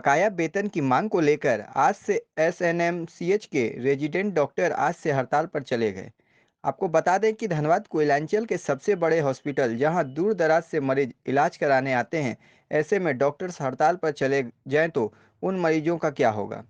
बकाया वेतन की मांग को लेकर आज से एसएनएमसीएच के रेजिडेंट डॉक्टर आज से हड़ताल पर चले गए। आपको बता दें कि धनबाद कोयलांचल के सबसे बड़े हॉस्पिटल जहां दूर दराज से मरीज इलाज कराने आते हैं, ऐसे में डॉक्टर्स हड़ताल पर चले जाएं तो उन मरीजों का क्या होगा।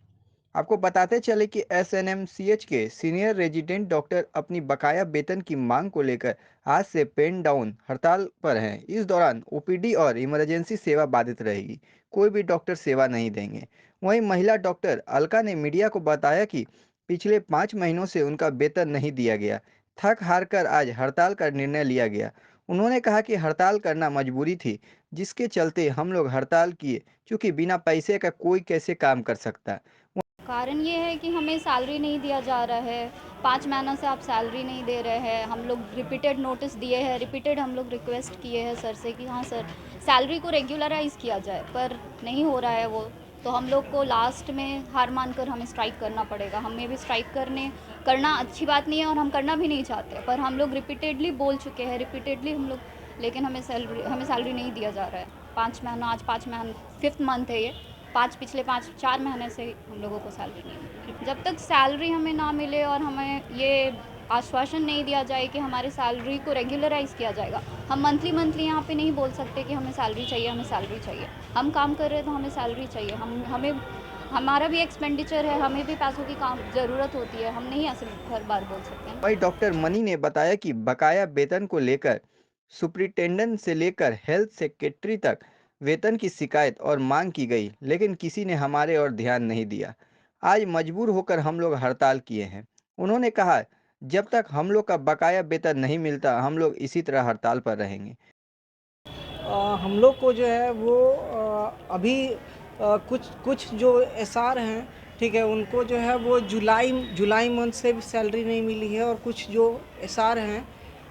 आपको बताते चले कि एसएनएमसीएच के सीनियर रेजिडेंट डॉक्टर अपनी बकाया वेतन की मांग को लेकर आज से पेन डाउन हड़ताल पर हैं। इस दौरान ओपीडी और इमरजेंसी सेवा बाधित रहेगी। कोई भी डॉक्टर सेवा नहीं देंगे। वहीं महिला डॉक्टर अलका ने मीडिया को बताया कि पिछले 5 महीनों से उनका वेतन नहीं दिया गया। थक हार कर आज हड़ताल का निर्णय लिया गया। उन्होंने कहा कि हड़ताल करना मजबूरी थी, जिसके चलते हम लोग हड़ताल किए, क्योंकि बिना पैसे का कोई कैसे काम कर सकता। कारण ये है कि हमें सैलरी नहीं दिया जा रहा है। 5 महीनों से आप सैलरी नहीं दे रहे हैं। हम लोग रिपीटेड नोटिस दिए हैं, रिपीटेड हम लोग रिक्वेस्ट किए हैं सर से कि हाँ सर, सैलरी को रेगुलराइज़ किया जाए, पर नहीं हो रहा है वो। तो हम लोग को लास्ट में हार मानकर हमें स्ट्राइक करना पड़ेगा। हमें भी स्ट्राइक करना अच्छी बात नहीं है और हम करना भी नहीं चाहते, पर हम लोग रिपीटेडली बोल चुके हैं, रिपीटेडली हम लोग, लेकिन हमें सैलरी नहीं दिया जा रहा है। 5 महीना, आज 5 महीना 5th मंथ है ये। पिछले 5-4 महीने से हम लोगों को सैलरी नहीं मिल रही। जब तक सैलरी हमें ना मिले और हमें ये आश्वासन नहीं दिया जाए कि हमारे सैलरी को रेगुलराइज़ किया जाएगा, हम मंथली यहाँ पे नहीं बोल सकते कि हमें सैलरी चाहिए, हमें सैलरी चाहिए। हम काम कर रहे हैं तो हमें सैलरी चाहिए। हमें हमारा भी एक्सपेंडिचर है, हमें भी पैसों की काम ज़रूरत होती है। हम नहीं ऐसे हर बार बोल सकते हैं। वहीं डॉक्टर मनी ने बताया कि बकाया वेतन को लेकर सुप्रिंटेंडेंट से लेकर हेल्थ सेक्रेटरी तक वेतन की शिकायत और मांग की गई, लेकिन किसी ने हमारे और ध्यान नहीं दिया। आज मजबूर होकर हम लोग हड़ताल किए हैं। उन्होंने कहा, जब तक हम लोग का बकाया वेतन नहीं मिलता हम लोग इसी तरह हड़ताल पर रहेंगे। हम लोग को जो है वो अभी कुछ कुछ जो एसआर हैं, ठीक है, उनको जो है वो जुलाई मंथ से भी सैलरी नहीं मिली है, और कुछ जो एसआर हैं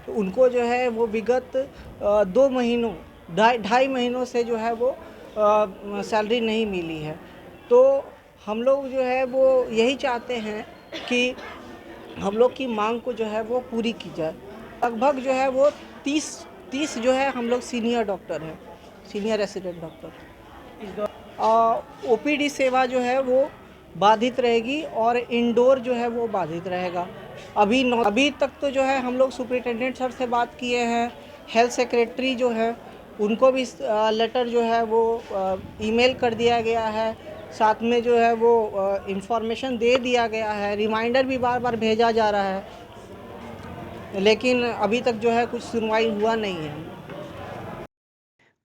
तो उनको जो है वो विगत 2 महीनों, ढाई ढाई महीनों से जो है वो सैलरी नहीं मिली है। तो हम लोग जो है वो यही चाहते हैं कि हम लोग की मांग को जो है वो पूरी की जाए। लगभग जो है वो 30 जो है हम लोग सीनियर डॉक्टर हैं, सीनियर रेसिडेंट डॉक्टर। ओपीडी सेवा जो है वो बाधित रहेगी और इंडोर जो है वो बाधित रहेगा। अभी तक तो जो है हम लोग सुपरिटेंडेंट सर से बात किए हैं, हेल्थ सेक्रेटरी जो है उनको भी लेटर जो है वो ईमेल कर दिया गया है, साथ में जो है वो इंफॉर्मेशन दे दिया गया है, रिमाइंडर भी बार बार भेजा जा रहा है, लेकिन अभी तक जो है कुछ सुनवाई हुआ नहीं है।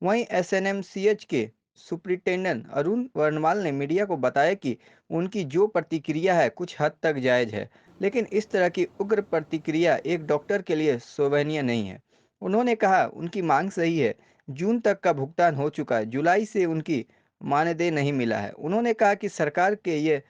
वहीं एसएनएमसीएच के सुप्रिंटेंडेंट अरुण वर्णवाल ने मीडिया को बताया कि उनकी जो प्रतिक्रिया है कुछ हद तक जायज है, लेकिन इस तरह की उग्र प्रतिक्रिया एक डॉक्टर के लिए शोभनीय नहीं है। उन्होंने कहा, उनकी मांग सही है। जून तक का भुगतान हो चुका है, जुलाई से उनकी मानदेय नहीं मिला है। उन्होंने कहा कि सरकार के ये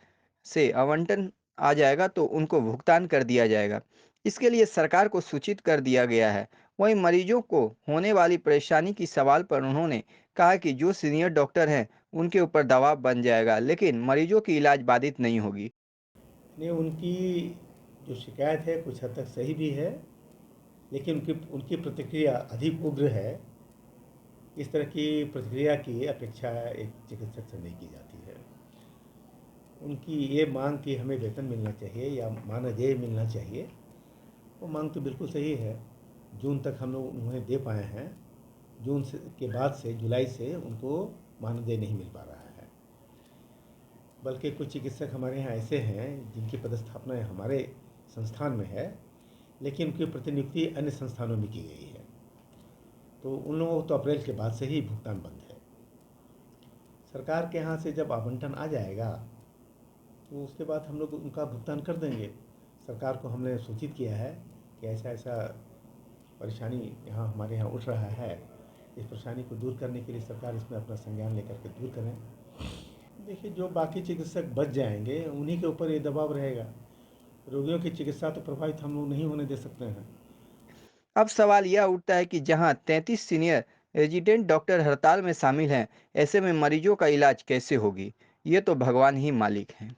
से आवंटन आ जाएगा तो उनको भुगतान कर दिया जाएगा। इसके लिए सरकार को सूचित कर दिया गया है। वहीं मरीजों को होने वाली परेशानी की सवाल पर उन्होंने कहा कि जो सीनियर डॉक्टर हैं उनके ऊपर दबाव बन जाएगा, लेकिन मरीजों की इलाज बाधित नहीं होगी। नहीं, उनकी जो शिकायत है कुछ हद तक सही भी है, लेकिन उनकी उनकी प्रतिक्रिया अधिक उग्र है। इस तरह की प्रतिक्रिया की अपेक्षा एक चिकित्सक से नहीं की जाती है। उनकी ये मांग कि हमें वेतन मिलना चाहिए या मानदेय मिलना चाहिए, वो मांग तो बिल्कुल सही है। जून तक हम लोग उन्हें दे पाए हैं, जून से के बाद से जुलाई से उनको मानदेय नहीं मिल पा रहा है। बल्कि कुछ चिकित्सक हमारे यहाँ ऐसे हैं जिनकी पदस्थापना हमारे संस्थान में है, लेकिन उनकी प्रतिनियुक्ति अन्य संस्थानों में की गई है। तो उन लोगों को तो अप्रैल के बाद से ही भुगतान बंद है। सरकार के यहाँ से जब आवंटन आ जाएगा तो उसके बाद हम लोग उनका भुगतान कर देंगे। सरकार को हमने सूचित किया है कि ऐसा ऐसा परेशानी यहाँ हमारे यहाँ उठ रहा है, इस परेशानी को दूर करने के लिए सरकार इसमें अपना संज्ञान लेकर के दूर करें। देखिए, जो बाकी चिकित्सक बच जाएंगे उन्हीं के ऊपर ये दबाव रहेगा। रोगियों की चिकित्सा तो प्रभावित हम लोग नहीं होने दे सकते हैं। अब सवाल यह उठता है कि जहां 33 सीनियर रेजिडेंट डॉक्टर हड़ताल में शामिल हैं, ऐसे में मरीजों का इलाज कैसे होगी। ये तो भगवान ही मालिक हैं।